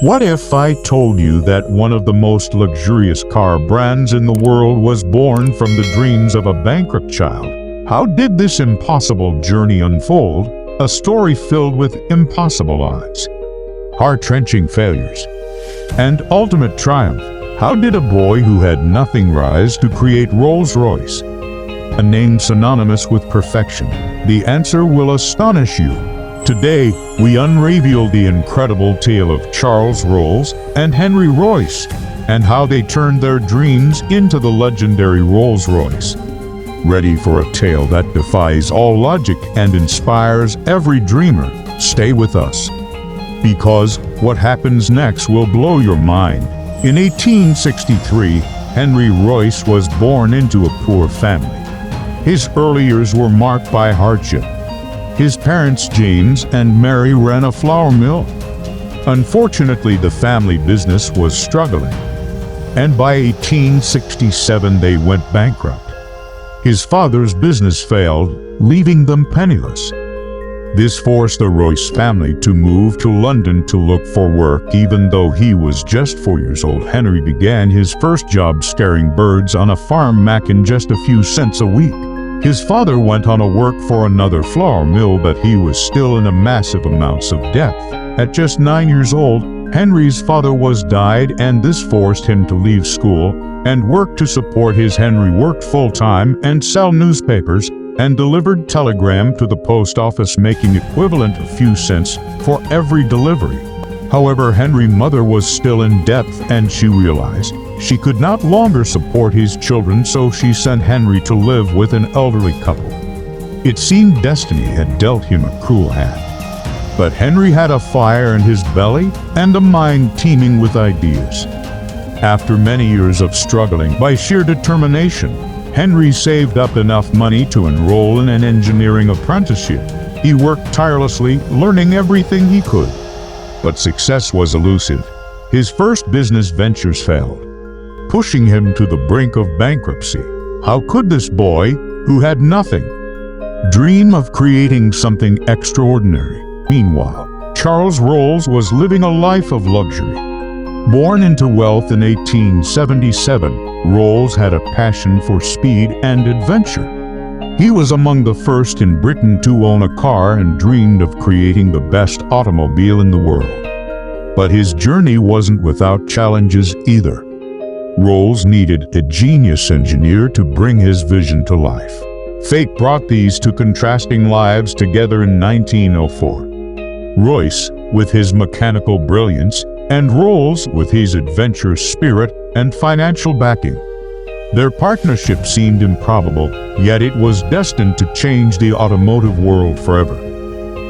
What if I told you that one of the most luxurious car brands in the world was born from the dreams of a bankrupt child? How did this impossible journey unfold? A story filled with impossible odds, heart-wrenching failures, and ultimate triumph. How did a boy who had nothing rise to create Rolls-Royce, a name synonymous with perfection? The answer will astonish you. Today, we unravel the incredible tale of Charles Rolls and Henry Royce, and how they turned their dreams into the legendary Rolls-Royce. Ready for a tale that defies all logic and inspires every dreamer? Stay with us, because what happens next will blow your mind. In 1863, Henry Royce was born into a poor family. His early years were marked by hardship. His parents, James and Mary, ran a flour mill. Unfortunately, the family business was struggling, and by 1867 they went bankrupt. His father's business failed, leaving them penniless. This forced the Royce family to move to London to look for work. Even though he was just 4 years old, Henry began his first job scaring birds on a farm, making just a few cents a week. His father went on to work for another flour mill, but he was still in a massive amounts of debt. At just 9 years old, Henry's father was died, and this forced him to leave school and work to support his. Henry worked full-time and sell newspapers and delivered telegram to the post office, making equivalent a few cents for every delivery. However, Henry's mother was still in debt, and she realized she could not longer support his children, so she sent Henry to live with an elderly couple. It seemed destiny had dealt him a cruel hand. But Henry had a fire in his belly and a mind teeming with ideas. After many years of struggling, by sheer determination, Henry saved up enough money to enroll in an engineering apprenticeship. He worked tirelessly, learning everything he could. But success was elusive. His first business ventures failed, pushing him to the brink of bankruptcy. How could this boy, who had nothing, dream of creating something extraordinary? Meanwhile, Charles Rolls was living a life of luxury. Born into wealth in 1877, Rolls had a passion for speed and adventure. He was among the first in Britain to own a car and dreamed of creating the best automobile in the world. But his journey wasn't without challenges either. Rolls needed a genius engineer to bring his vision to life. Fate brought these two contrasting lives together in 1904. Royce, with his mechanical brilliance, and Rolls, with his adventurous spirit and financial backing. Their partnership seemed improbable, yet it was destined to change the automotive world forever.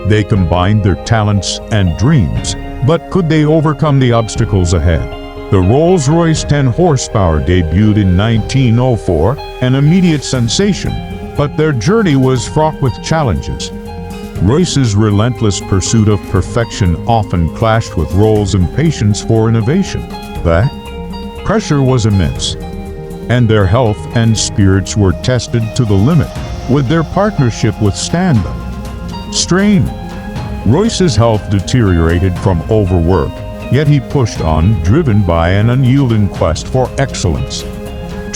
They combined their talents and dreams, but could they overcome the obstacles ahead? The Rolls-Royce 10 horsepower debuted in 1904, an immediate sensation, but their journey was fraught with challenges. Royce's relentless pursuit of perfection often clashed with Rolls' impatience for innovation. The pressure was immense, and their health and spirits were tested to the limit. Would their partnership withstand the strain? Royce's health deteriorated from overwork, yet he pushed on, driven by an unyielding quest for excellence.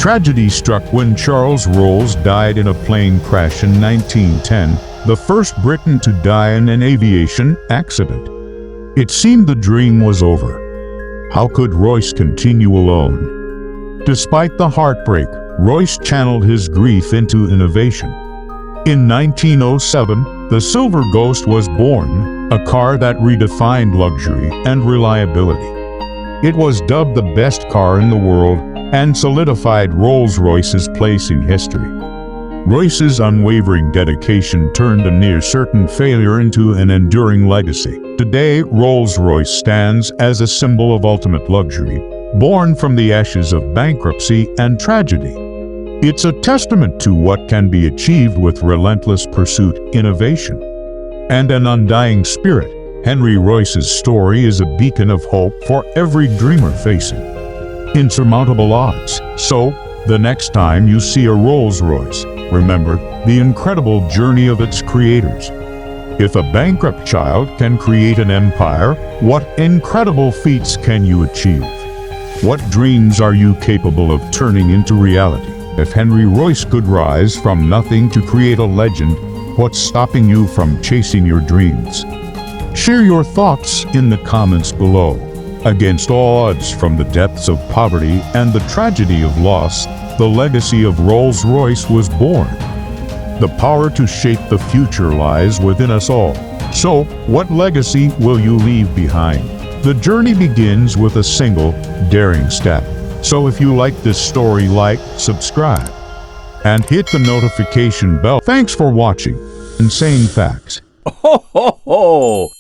Tragedy struck when Charles Rolls died in a plane crash in 1910, the first Briton to die in an aviation accident. It seemed the dream was over. How could Royce continue alone? Despite the heartbreak, Royce channeled his grief into innovation. In 1907, the Silver Ghost was born, a car that redefined luxury and reliability. It was dubbed the best car in the world and solidified Rolls-Royce's place in history. Royce's unwavering dedication turned a near-certain failure into an enduring legacy. Today, Rolls-Royce stands as a symbol of ultimate luxury, born from the ashes of bankruptcy and tragedy. It's a testament to what can be achieved with relentless pursuit, innovation, and an undying spirit. Henry Royce's story is a beacon of hope for every dreamer facing insurmountable odds. So, the next time you see a Rolls-Royce, remember the incredible journey of its creators. If a bankrupt child can create an empire, what incredible feats can you achieve? What dreams are you capable of turning into reality? If Henry Royce could rise from nothing to create a legend, what's stopping you from chasing your dreams? Share your thoughts in the comments below. Against all odds, from the depths of poverty and the tragedy of loss, the legacy of Rolls-Royce was born. The power to shape the future lies within us all. So, what legacy will you leave behind? The journey begins with a single, daring step. So if you like this story, like, subscribe, and hit the notification bell. Thanks for watching Insane Facts. Ho, ho, ho!